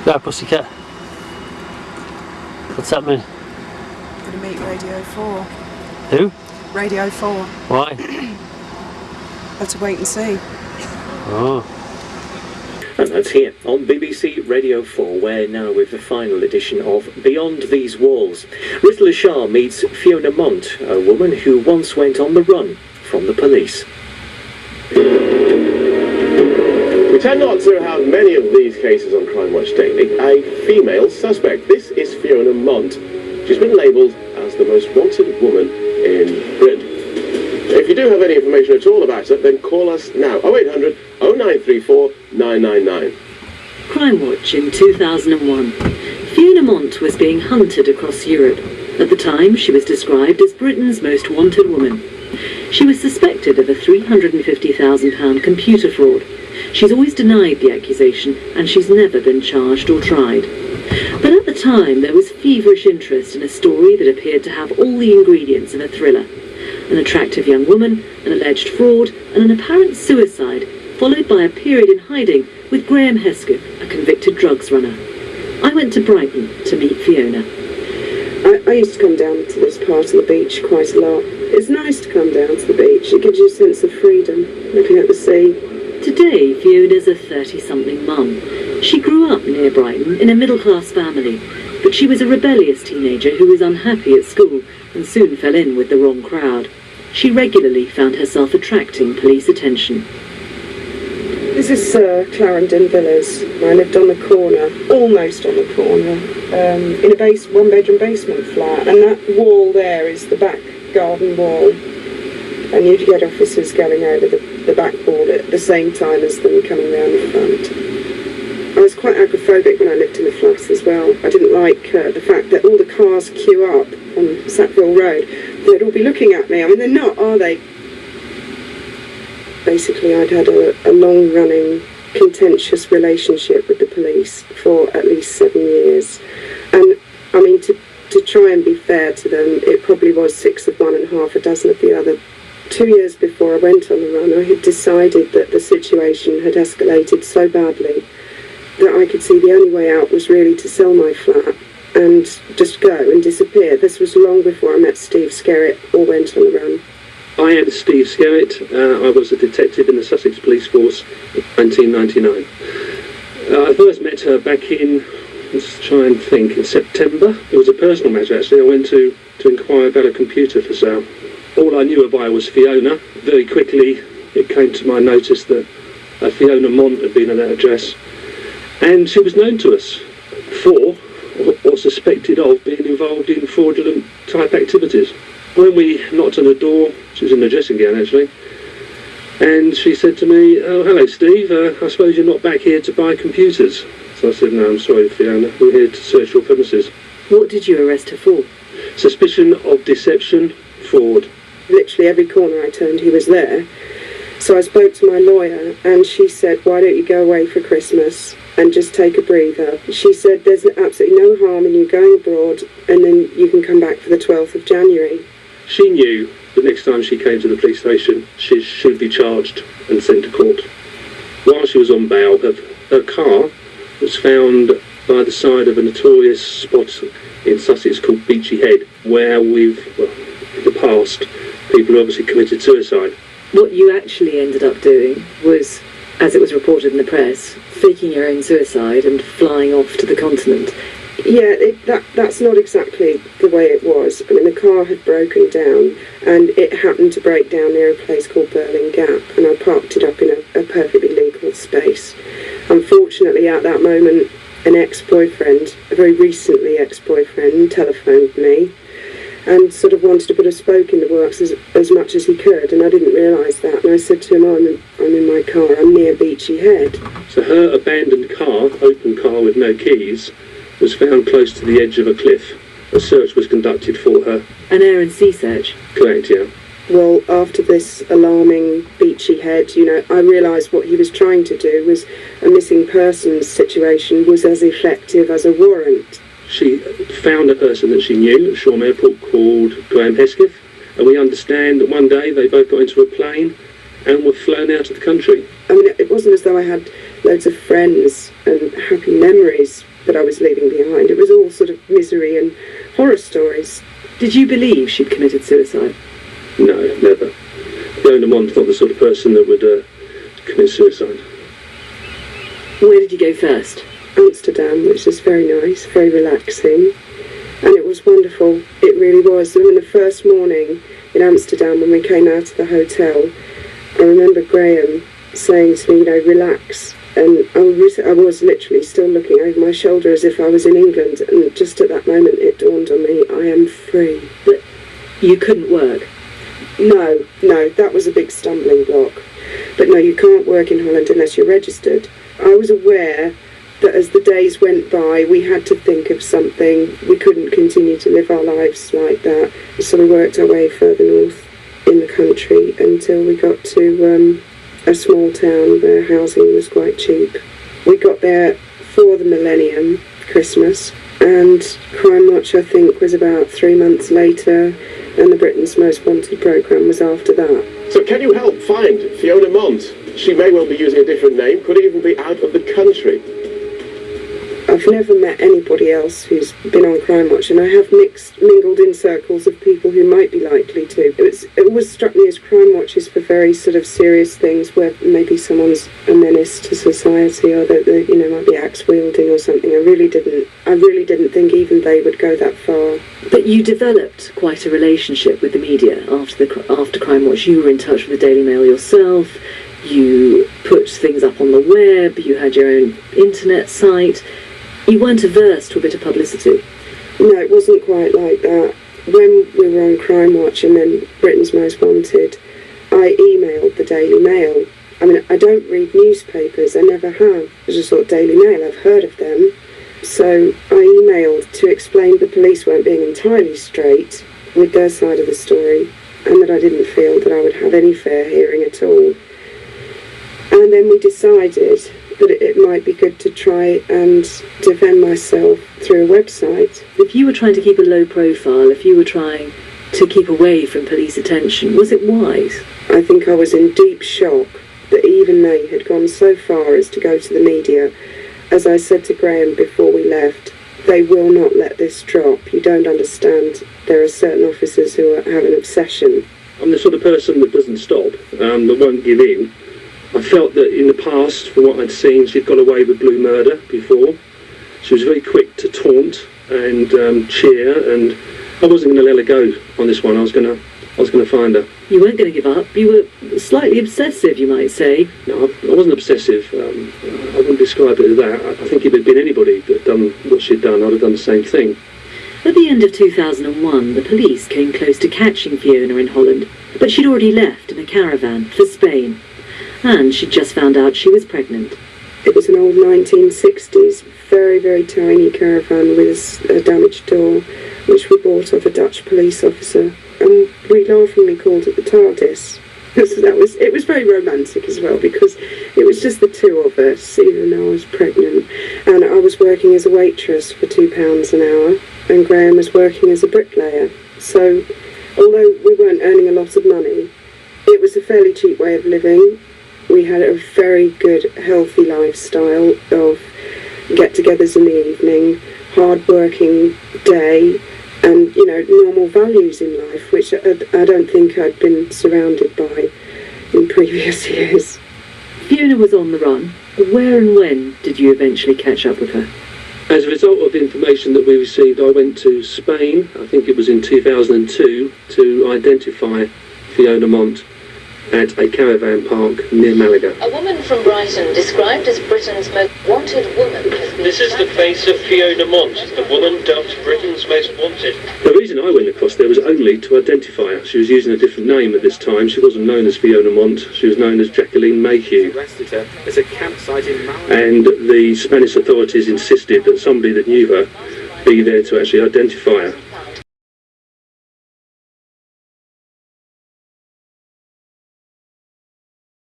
No, pussycat. What's that mean? Gonna meet Radio 4. Who? Radio 4. Why? Have to wait and see. Oh. And that's here on BBC Radio 4. We're now with the final edition of Beyond These Walls. Ritula Shah meets Fiona Mont, a woman who once went on the run from the police. We tend not to have many of these cases on Crime Watch Daily. A female suspect. This is Fiona Mont. She's been labelled as the most wanted woman in Britain. If you do have any information at all about her, then call us now. 0800 0934 999. Crime Watch in 2001. Fiona Mont was being hunted across Europe. At the time, she was described as Britain's most wanted woman. She was suspected of a £350,000 computer fraud. She's always denied the accusation, and she's never been charged or tried. But at the time, there was feverish interest in a story that appeared to have all the ingredients of a thriller. An attractive young woman, an alleged fraud, and an apparent suicide, followed by a period in hiding with Graham Hesketh, a convicted drugs runner. I went to Brighton to meet Fiona. I used to come down to this part of the beach quite a lot. It's nice to come down to the beach. It gives you a sense of freedom, looking at the sea. Today, Fiona's a 30-something mum. She grew up near Brighton in a middle-class family, but she was a rebellious teenager who was unhappy at school and soon fell in with the wrong crowd. She regularly found herself attracting police attention. This is Clarendon Villas. I lived on the corner, almost on the corner, in a one-bedroom basement flat, and that wall there is the back garden wall, and you'd get officers going over the back wall at the same time as them coming round the front. I was quite agoraphobic when I lived in the flats as well. I didn't like the fact that all the cars queue up on Sackville Road. They'd all be looking at me. I mean, they're not, are they? Basically, I'd had a long-running, contentious relationship with the police for at least 7 years. And, I mean, to try and be fair to them, it probably was 6 of one and half a dozen of the other. 2 years before I went on the run, I had decided that the situation had escalated so badly that I could see the only way out was really to sell my flat and just go and disappear. This was long before I met Steve Skerrett or went on the run. I am Steve Skerrett. I was a detective in the Sussex Police Force in 1999. I first met her back in, let's try and think, in September. It was a personal matter actually. I went to inquire about a computer for sale. All I knew of her was Fiona. Very quickly it came to my notice that Fiona Mont had been at that address, and she was known to us for, or suspected of, being involved in fraudulent type activities. When we knocked on the door, she was in a dressing gown actually, and she said to me, "Oh, hello Steve, I suppose you're not back here to buy computers?" So I said, "No, I'm sorry Fiona, we're here to search your premises." What did you arrest her for? Suspicion of deception, fraud. Literally every corner I turned, he was there. So I spoke to my lawyer, and she said, "Why don't you go away for Christmas and just take a breather?" She said, "There's absolutely no harm in you going abroad, and then you can come back for the 12th of January. She knew the next time she came to the police station, she should be charged and sent to court. While she was on bail, her car was found by the side of a notorious spot in Sussex called Beachy Head, where in the past, people obviously committed suicide. What you actually ended up doing was, as it was reported in the press, faking your own suicide and flying off to the continent. Yeah, that's not exactly the way it was. I mean, the car had broken down, and it happened to break down near a place called Burling Gap, and I parked it up in a perfectly legal space. Unfortunately, at that moment, an ex-boyfriend, a very recently ex-boyfriend, telephoned me and sort of wanted to put a spoke in the works as much as he could, and I didn't realise that. And I said to him, I'm in my car, I'm near Beachy Head. So her abandoned car, open car with no keys, was found close to the edge of a cliff. A search was conducted for her. An air and sea search? Correct, yeah. Well, after this alarming Beachy Head, I realised what he was trying to do was a missing persons situation was as effective as a warrant. She found a person that she knew at Shoreham Airport called Graham Hesketh, and we understand that one day they both got into a plane and were flown out of the country. I mean, it wasn't as though I had loads of friends and happy memories that I was leaving behind. It was all sort of misery and horror stories. Did you believe she'd committed suicide? No, never. Fiona Mont's not the sort of person that would commit suicide. Where did you go first? Amsterdam, which is very nice, very relaxing, and it was wonderful. It really was. And the first morning in Amsterdam, when we came out of the hotel, I remember Graham saying to me, you know, relax. And I was literally still looking over my shoulder as if I was in England, and just at that moment it dawned on me, I am free. But you couldn't work? No, that was a big stumbling block. But no, you can't work in Holland unless you're registered. I was aware that as the days went by, we had to think of something. We couldn't continue to live our lives like that. So we worked our way further north in the country until we got to a small town where housing was quite cheap. We got there for the millennium, Christmas, and Crime Watch, I think, was about 3 months later, and the Britain's Most Wanted programme was after that. So can you help find Fiona Mont? She may well be using a different name, could even be out of the country. I've never met anybody else who's been on Crime Watch, and I have mingled in circles of people who might be likely to. It always struck me as Crime Watch is for very sort of serious things where maybe someone's a menace to society, or that they, you know, might be axe wielding or something. I really didn't think even they would go that far. But you developed quite a relationship with the media after Crime Watch. You were in touch with the Daily Mail yourself. You put things up on the web. You had your own internet site. You weren't averse to a bit of publicity? No, it wasn't quite like that. When we were on Crime Watch and then Britain's Most Wanted, I emailed the Daily Mail. I mean, I don't read newspapers, I never have. I just thought Daily Mail, I've heard of them. So I emailed to explain the police weren't being entirely straight with their side of the story, and that I didn't feel that I would have any fair hearing at all. And then we decided that it might be good to try and defend myself through a website. If you were trying to keep a low profile, if you were trying to keep away from police attention, was it wise? I think I was in deep shock that even they had gone so far as to go to the media. As I said to Graham before we left, they will not let this drop. You don't understand. There are certain officers who have an obsession. I'm the sort of person that doesn't stop, that won't give in. I felt that in the past, from what I'd seen, she'd got away with blue murder before. She was very quick to taunt and cheer, and I wasn't going to let her go on this one. I was going to find her. You weren't going to give up. You were slightly obsessive, you might say. No, I wasn't obsessive. I wouldn't describe it as that. I think if it had been anybody that had done what she'd done, I'd have done the same thing. At the end of 2001, the police came close to catching Fiona in Holland, but she'd already left in a caravan for Spain. And she'd just found out she was pregnant. It was an old 1960s, very, very tiny caravan with a damaged door, which we bought off a Dutch police officer, and we laughingly called it the TARDIS. So it was very romantic as well, because it was just the two of us, even though I was pregnant. And I was working as a waitress for £2 an hour, and Graham was working as a bricklayer. So, although we weren't earning a lot of money, it was a fairly cheap way of living. We had a very good, healthy lifestyle of get-togethers in the evening, hard-working day, and, you know, normal values in life, which I don't think I'd been surrounded by in previous years. Fiona was on the run. Where and when did you eventually catch up with her? As a result of the information that we received, I went to Spain, I think it was in 2002, to identify Fiona Mont at a caravan park near Malaga. A woman from Brighton, described as Britain's most wanted woman, has been... This is the face of Fiona Mont, the woman dubbed Britain's Most Wanted. The reason I went across there was only to identify her. She was using a different name at this time. She wasn't known as Fiona Mont. She was known as Jacqueline Mayhew. Arrested her at a campsite in Malaga. And the Spanish authorities insisted that somebody that knew her be there to actually identify her.